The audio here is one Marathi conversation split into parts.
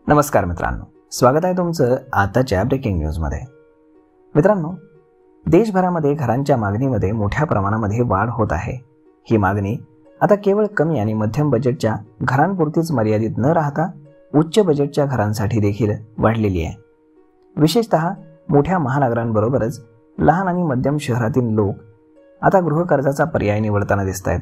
नमस्कार मित्रांनो, स्वागत आहे तुमचं आताच्या ब्रेकिंग न्यूजमध्ये. मित्रांनो, देशभरामध्ये घरांच्या मागणीमध्ये मोठ्या प्रमाणामध्ये वाढ होत आहे. ही मागणी आता केवळ कमी आणि मध्यम बजेटच्या घरांपुरतीच मर्यादित न राहता उच्च बजेटच्या घरांसाठी देखील वाढलेली आहे. विशेषतः मोठ्या महानगरांबरोबरच लहान आणि मध्यम शहरातील लोक आता गृहकर्जाचा पर्याय निवडताना दिसत आहेत.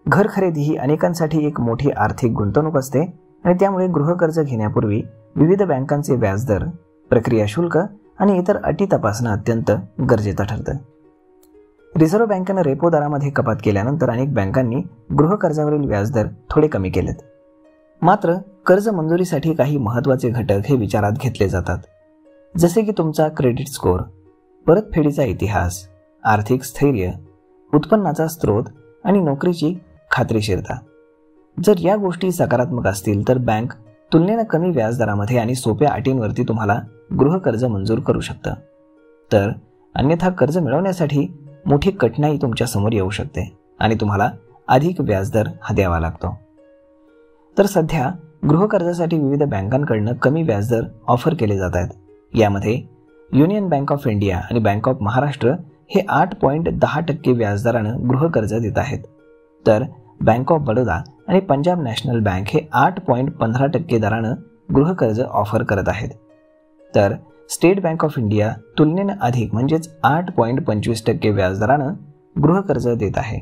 घर खरेदी ही अनेकांसाठी एक मोठी आर्थिक गुंतवणूक असते आणि त्यामुळे गृहकर्ज घेण्यापूर्वी विविध बँकांचे व्याजदर, प्रक्रिया शुल्क आणि इतर अटी तपासणं अत्यंत गरजेचं ठरतं. रिझर्व्ह बँकेनं रेपो दरामध्ये कपात केल्यानंतर अनेक बँकांनी गृहकर्जावरील व्याजदर थोडे कमी केलेत. मात्र कर्ज मंजुरीसाठी काही महत्त्वाचे घटक हे विचारात घेतले जातात, जसे की तुमचा क्रेडिट स्कोअर, परतफेडीचा इतिहास, आर्थिक स्थैर्य, उत्पन्नाचा स्रोत आणि नोकरीची खात्रीशीरता. जर या गोष्टी सकारात्मक असतील तर बँक तुलनेनं कमी व्याजदरामध्ये आणि सोप्या अटींवरती तुम्हाला गृहकर्ज मंजूर करू शकतं. तर अन्यथा कर्ज मिळवण्यासाठी मोठी कठीणाई तुमच्या समोर येऊ शकते आणि तुम्हाला अधिक व्याजदर द्यावा लागतो. तर सध्या गृहकर्जासाठी विविध बँकांकडून कमी व्याजदर ऑफर केले जात आहेत. यामध्ये युनियन बँक ऑफ इंडिया आणि बँक ऑफ महाराष्ट्र हे 8.10% व्याजदरानं गृहकर्ज देत आहेत. तर बँक ऑफ बडोदा आणि पंजाब नॅशनल बँक हे 8.15% दरानं गृहकर्ज ऑफर करत आहेत. तर स्टेट बँक ऑफ इंडिया तुलनेनं अधिक म्हणजेच 8.25% व्याजदरानं गृहकर्ज देत आहे.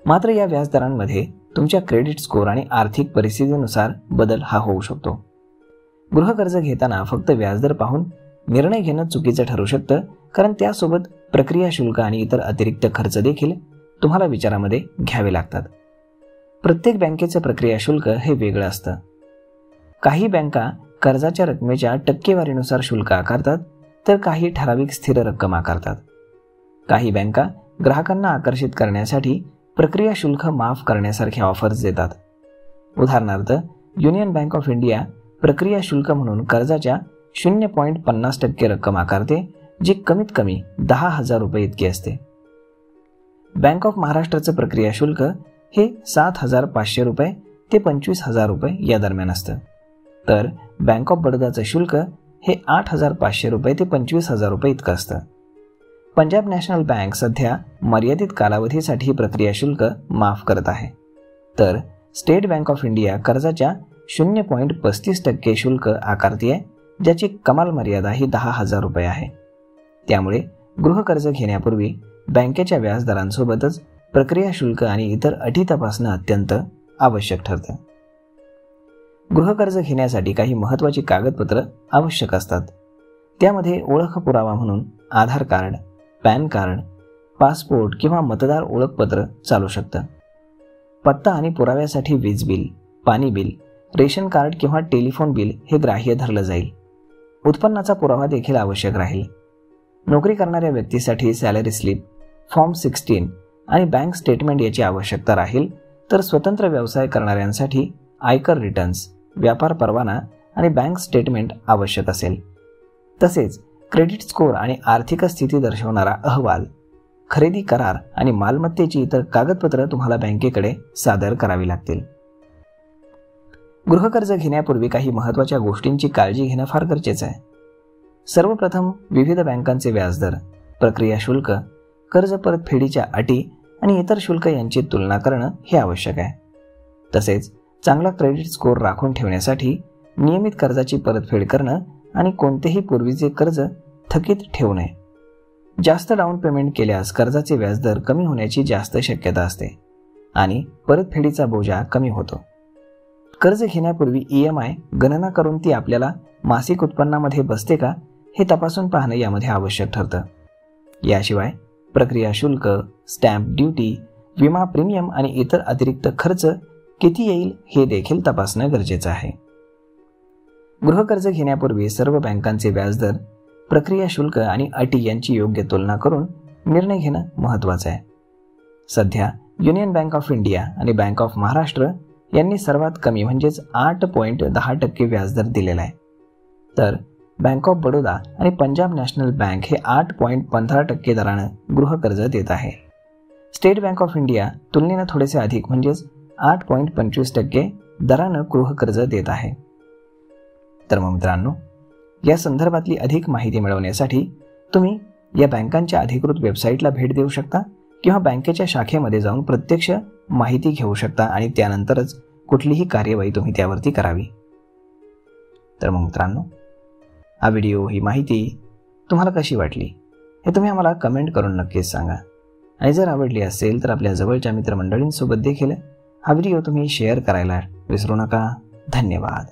मात्र या व्याजदरांमध्ये तुमच्या क्रेडिट स्कोअर आणि आर्थिक परिस्थितीनुसार बदल होऊ शकतो. गृहकर्ज घेताना फक्त व्याजदर पाहून निर्णय घेणं चुकीचं ठरू शकतं, कारण त्यासोबत प्रक्रिया शुल्क आणि इतर अतिरिक्त खर्च देखील तुम्हाला विचारामध्ये घ्यावे लागतात. प्रत्येक बँकेचं प्रक्रिया शुल्क हे वेगळं असतं. काही बँका कर्जाच्या रकमेच्या टक्केवारीनुसार शुल्क आकारतात, तर काही ठराविक स्थिर रक्कम आकारतात. काही बँका ग्राहकांना आकर्षित करण्यासाठी प्रक्रिया शुल्क माफ करण्यासारख्या ऑफर्स देतात. उदाहरणार्थ, युनियन बँक ऑफ इंडिया प्रक्रिया शुल्क म्हणून कर्जाच्या 0.50% रक्कम आकारते, जी कमीत कमी 10,000 रुपये इतकी असते. बँक ऑफ महाराष्ट्राचं प्रक्रिया शुल्क हे 7,500 रुपये ते 25,000 रुपये या दरम्यान असतं. तर बँक ऑफ बडोदाचं शुल्क हे 8,500 रुपये ते 25,000 रुपये इतकं असतं. पंजाब नॅशनल बँक सध्या मर्यादित कालावधीसाठी प्रक्रिया शुल्क माफ करत आहे. तर स्टेट बँक ऑफ इंडिया कर्जाच्या 0.35% शुल्क आकारते, ज्याची कमाल मर्यादा ही 10,000 रुपये आहे. त्यामुळे गृहकर्ज घेण्यापूर्वी बँकेच्या व्याजदरांसोबतच प्रक्रिया शुल्क आणि इतर अटी तपासणं अत्यंत आवश्यक ठरतं. गृहकर्ज घेण्यासाठी काही महत्त्वाची कागदपत्र आवश्यक असतात. त्यामध्ये ओळख पुरावा म्हणून आधार कार्ड, पॅन कार्ड, पासपोर्ट किंवा मतदार ओळखपत्र चालू शकतं. पत्ता आणि पुराव्यासाठी वीज बिल, पाणी बिल, रेशन कार्ड किंवा टेलिफोन बिल हे ग्राह्य धरलं जाईल. उत्पन्नाचा पुरावा देखील आवश्यक राहील. नोकरी करणाऱ्या व्यक्तीसाठी सॅलरी स्लिप, फॉर्म 16 आणि बँक स्टेटमेंट याची आवश्यकता राहील. तर स्वतंत्र व्यवसाय करणाऱ्यांसाठी आयकर रिटर्न्स, व्यापार परवाना आणि बँक स्टेटमेंट आवश्यक असेल. तसेच क्रेडिट स्कोअर आणि आर्थिक स्थिती दर्शवणारा अहवाल, खरेदी करार आणि मालमत्तेची इतर कागदपत्र तुम्हाला बँकेकडे सादर करावी लागतील. गृहकर्ज घेण्यापूर्वी काही महत्त्वाच्या गोष्टींची काळजी घेणं फार गरजेचं आहे. सर्वप्रथम विविध बँकांचे व्याजदर, प्रक्रिया शुल्क, कर्ज परतफेडीच्या अटी आणि इतर शुल्क यांची तुलना करणं हे आवश्यक आहे. तसेच चांगला क्रेडिट स्कोअर राखून ठेवण्यासाठी नियमित कर्जाची परतफेड करणं आणि कोणतेही पूर्वीचे कर्ज थकीत ठेवू नये. जास्त डाऊन पेमेंट केल्यास कर्जाचे व्याजदर कमी होण्याची जास्त शक्यता असते आणि परतफेडीचा बोजा कमी होतो. कर्ज घेण्यापूर्वी EMI गणना करून ती आपल्याला मासिक उत्पन्नामध्ये बसते का हे तपासून पाहणं यामध्ये आवश्यक ठरतं. याशिवाय प्रक्रिया शुल्क, स्टॅम्प ड्युटी, विमा प्रीमियम आणि इतर अतिरिक्त खर्च किती येईल हे देखील तपासणं गरजेचं आहे. गृहकर्ज घेण्यापूर्वी सर्व बँकांचे व्याजदर, प्रक्रिया शुल्क आणि अटी यांची योग्य तुलना करून निर्णय घेणं महत्त्वाचं आहे. सध्या युनियन बँक ऑफ इंडिया आणि बँक ऑफ महाराष्ट्र यांनी सर्वात कमी म्हणजेच 8.10% व्याजदर दिलेला आहे. तर बँक ऑफ बडोदा आणि पंजाब नॅशनल बँक हे 8.15% दरानं गृहकर्ज देत आहे. स्टेट बँक ऑफ इंडिया तुलनेनं थोडेसे अधिक म्हणजेच 8.25% दरानं गृहकर्ज देत आहे. तर मग मित्रांनो, या संदर्भातली अधिक माहिती मिळवण्यासाठी तुम्ही या बँकांच्या अधिकृत वेबसाईटला भेट देऊ शकता किंवा बँकेच्या शाखेमध्ये जाऊन प्रत्यक्ष माहिती घेऊ शकता आणि त्यानंतरच कुठलीही कार्यवाही तुम्ही त्यावरती करावी. तर मग मित्रांनो, हा व्हिडिओ, ही माहिती तुम्हाला कशी वाटली हे तुम्ही आम्हाला कमेंट करून नक्कीच सांगा. आणि जर आवडली असेल तर आपल्या जवळच्या मित्रमंडळींसोबत देखील हा व्हिडिओ तुम्ही शेअर करायला विसरू नका. धन्यवाद.